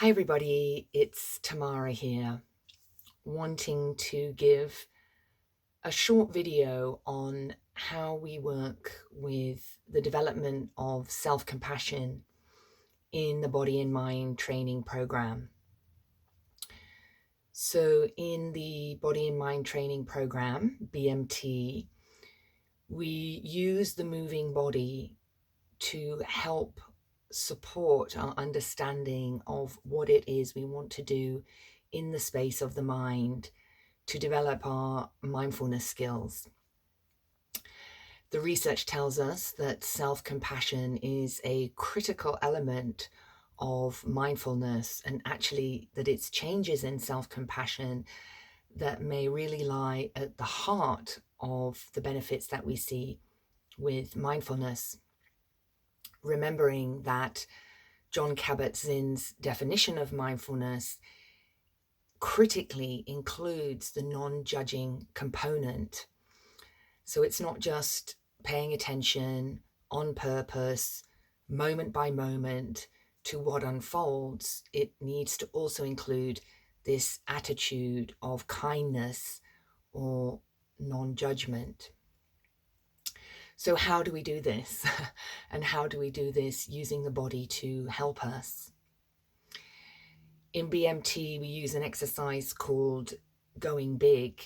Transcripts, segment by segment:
Hi everybody, it's Tamara here, wanting to give a short video on how we work with the development of self-compassion in the Body and Mind training program. So in the Body and Mind training program, BMT, we use the moving body to help support our understanding of what it is we want to do in the space of the mind to develop our mindfulness skills. The research tells us that self-compassion is a critical element of mindfulness, and actually that it's changes in self-compassion that may really lie at the heart of the benefits that we see with mindfulness. Remembering that John Kabat-Zinn's definition of mindfulness critically includes the non-judging component. So it's not just paying attention on purpose, moment by moment, to what unfolds. It needs to also include this attitude of kindness or non-judgment. So how do we do this? And how do we do this using the body to help us? In BMT, we use an exercise called going big,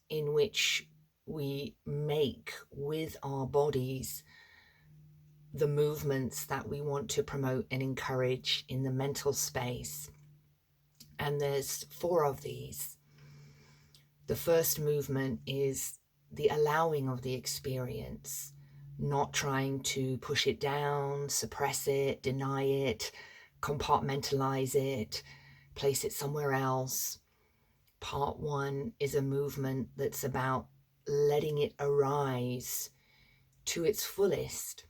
in which we make with our bodies the movements that we want to promote and encourage in the mental space. And there's 4 of these. The first movement is the allowing of the experience, not trying to push it down, suppress it, deny it, compartmentalize it, place it somewhere else. Part 1 is a movement that's about letting it arise to its fullest.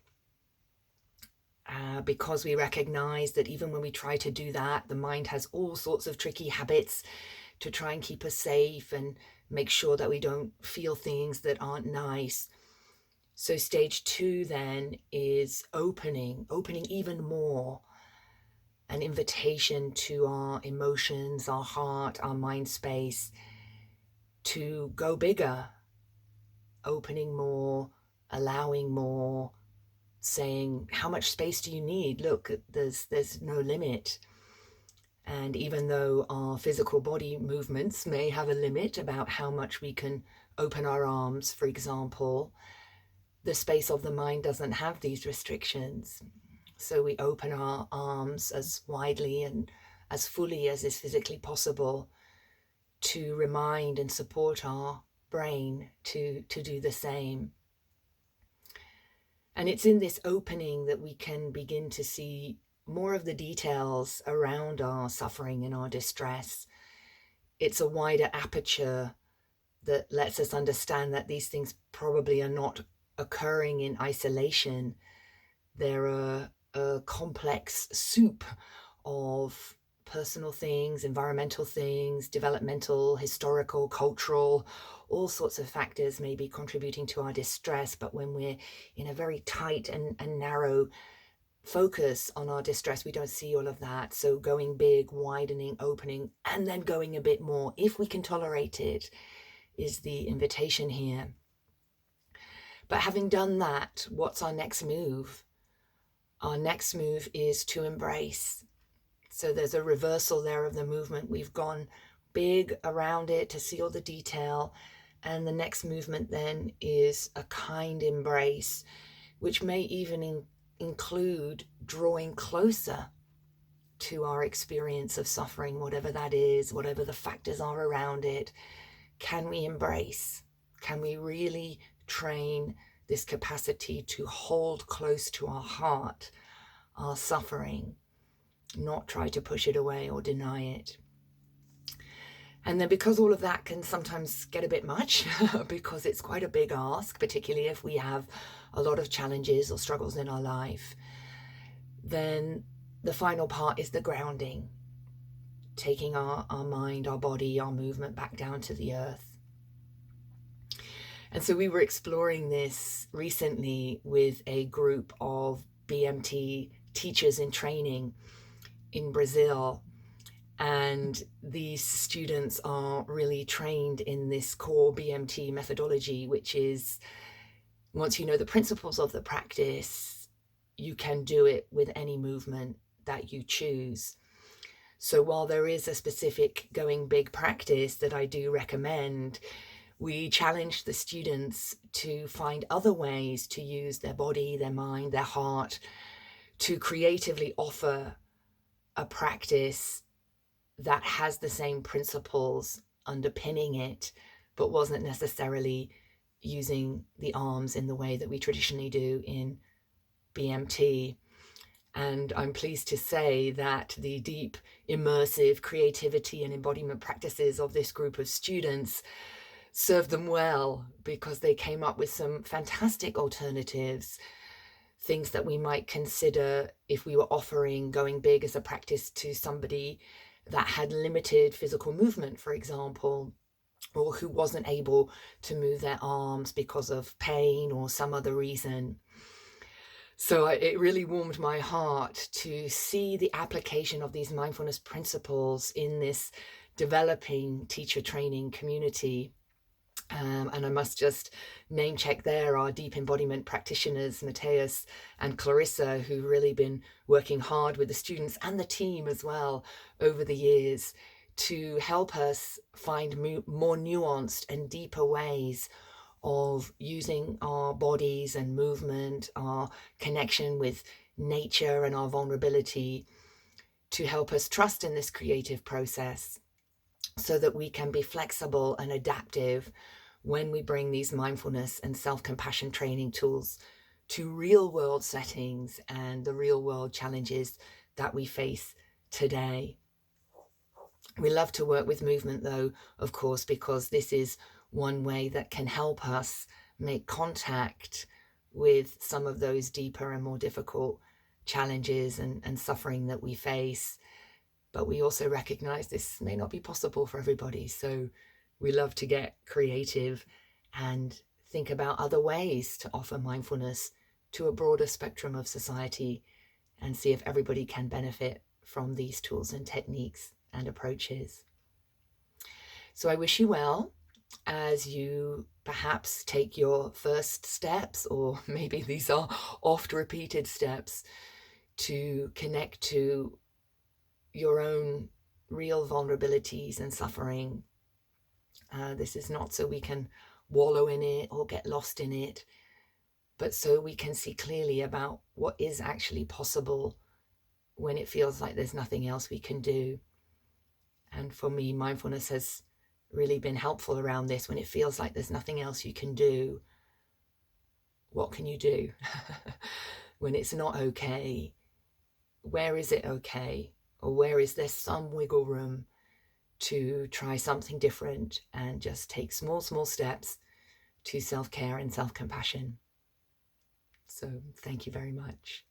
Because we recognize that even when we try to do that, the mind has all sorts of tricky habits to try and keep us safe and make sure that we don't feel things that aren't nice. So stage 2 then is opening even more, an invitation to our emotions, our heart, our mind space to go bigger, opening more, allowing more, saying, how much space do you need? Look, there's no limit. And even though our physical body movements may have a limit about how much we can open our arms, for example, the space of the mind doesn't have these restrictions. So we open our arms as widely and as fully as is physically possible to remind and support our brain to do the same. And it's in this opening that we can begin to see more of the details around our suffering and our distress. It's a wider aperture that lets us understand that these things probably are not occurring in isolation. They're a complex soup of personal things, environmental things, developmental, historical, cultural, all sorts of factors may be contributing to our distress. But when we're in a very tight and narrow focus on our distress, we don't see all of that. So going big, widening, opening, and then going a bit more, if we can tolerate it, is the invitation here. But having done that, what's our next move? Our next move is to embrace. So there's a reversal there of the movement. We've gone big around it to see all the detail. And the next movement then is a kind embrace, which may even include drawing closer to our experience of suffering, whatever that is, whatever the factors are around it. Can we embrace? Can we really train this capacity to hold close to our heart our suffering, not try to push it away or deny it? And then, because all of that can sometimes get a bit much, because it's quite a big ask, particularly if we have a lot of challenges or struggles in our life, then the final part is the grounding, taking our mind, our body, our movement back down to the earth. And so we were exploring this recently with a group of BMT teachers in training, in Brazil. And these students are really trained in this core BMT methodology, which is, once you know the principles of the practice, you can do it with any movement that you choose. So while there is a specific going big practice that I do recommend, we challenge the students to find other ways to use their body, their mind, their heart, to creatively offer a practice that has the same principles underpinning it, but wasn't necessarily using the arms in the way that we traditionally do in BMT. And I'm pleased to say that the deep, immersive creativity and embodiment practices of this group of students served them well, because they came up with some fantastic alternatives, things that we might consider if we were offering going big as a practice to somebody that had limited physical movement, for example, or who wasn't able to move their arms because of pain or some other reason. So it really warmed my heart to see the application of these mindfulness principles in this developing teacher training community. And I must just name check there our deep embodiment practitioners, Mateus and Clarissa, who've really been working hard with the students and the team as well over the years to help us find more nuanced and deeper ways of using our bodies and movement, our connection with nature and our vulnerability, to help us trust in this creative process so that we can be flexible and adaptive when we bring these mindfulness and self-compassion training tools to real world settings and the real world challenges that we face today. We love to work with movement, though, of course, because this is one way that can help us make contact with some of those deeper and more difficult challenges and suffering that we face. But we also recognize this may not be possible for everybody. So we love to get creative and think about other ways to offer mindfulness to a broader spectrum of society and see if everybody can benefit from these tools and techniques and approaches. So I wish you well as you perhaps take your first steps, or maybe these are oft repeated steps, to connect to your own real vulnerabilities and suffering. This is not so we can wallow in it or get lost in it, but so we can see clearly about what is actually possible when it feels like there's nothing else we can do. And for me, mindfulness has really been helpful around this. When it feels like there's nothing else you can do, what can you do? When it's not okay, where is it okay? Or where is there some wiggle room to try something different and just take small steps to self-care and self-compassion? So thank you very much.